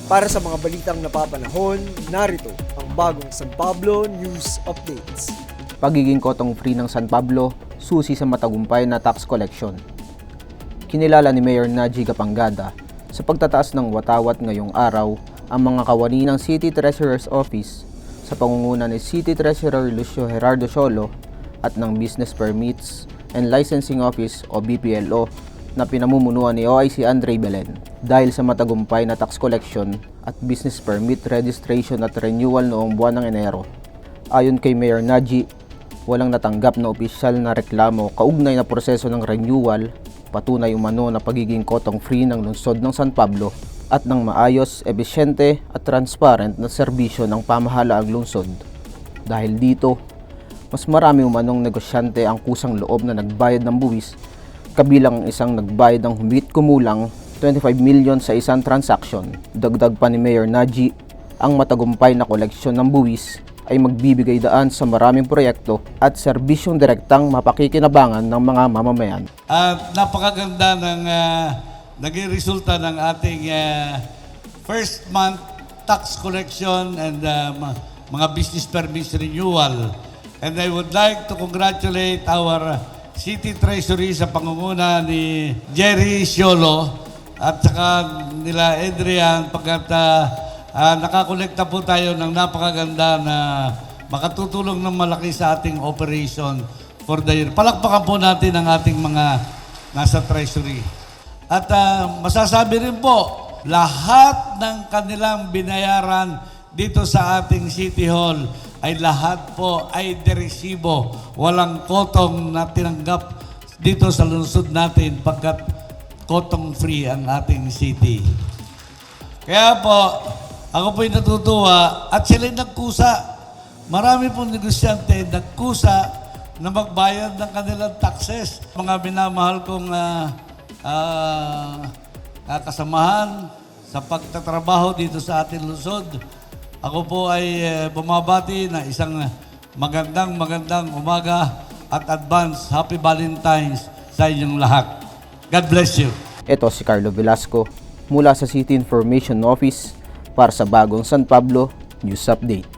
Para sa mga balitang napapanahon, narito ang bagong San Pablo News Updates. Pagiging kotong free ng San Pablo, susi sa matagumpay na tax collection. Kinilala ni Mayor Naji Gapangada sa pagtataas ng watawat ngayong araw ang mga kawani ng City Treasurer's Office sa pangunguna ni City Treasurer Lucio Gerardo Siolo at ng Business Permits and Licensing Office o BPLO na pinamumunuan ni OIC Andre Belen dahil sa matagumpay na tax collection at business permit registration at renewal noong buwan ng Enero. Ayon kay Mayor Naji, walang natanggap na opisyal na reklamo kaugnay na proseso ng renewal, patunay umano na pagiging kotong free ng lungsod ng San Pablo at ng maayos, ebisyente at transparent na serbisyo ng pamahalaang lungsod. Dahil dito, mas marami umanong negosyante ang kusang loob na nagbayad ng buwis, kabilang ang isang nagbayad ng humit kumulang 25 million sa isang transaction. Dagdag pa ni Mayor Naji, ang matagumpay na koleksyon ng buwis ay magbibigay daan sa maraming proyekto at serbisyong direktang mapakikinabangan ng mga mamamayan. Napakaganda ng naging resulta ng ating first month tax collection and mga business permits renewal. And I would like to congratulate our City Treasury sa pangunguna ni Jerry Siolo at saka nila Adrian pagkat nakakolekta po tayo ng napakaganda na makatutulong ng malaki sa ating operation for the year. Palakpakan po natin ang ating mga nasa Treasury. At masasabi rin po, lahat ng kanilang binayaran dito sa ating City Hall ay lahat po ay deresibo. Walang kotong na tinanggap dito sa lungsod natin pagkat kotong free ang ating city. Kaya po, ako po'y natutuwa at sila'y nagkusa. Marami pong negosyante nagkusa na magbayad ng kanilang taxes. Mga minamahal kong kasamahan sa pagtatrabaho dito sa ating lungsod, ako po ay bumabati na isang magandang umaga at advance Happy Valentine's sa inyong lahat. God bless you. Ito si Carlo Velasco mula sa City Information Office para sa bagong San Pablo News Update.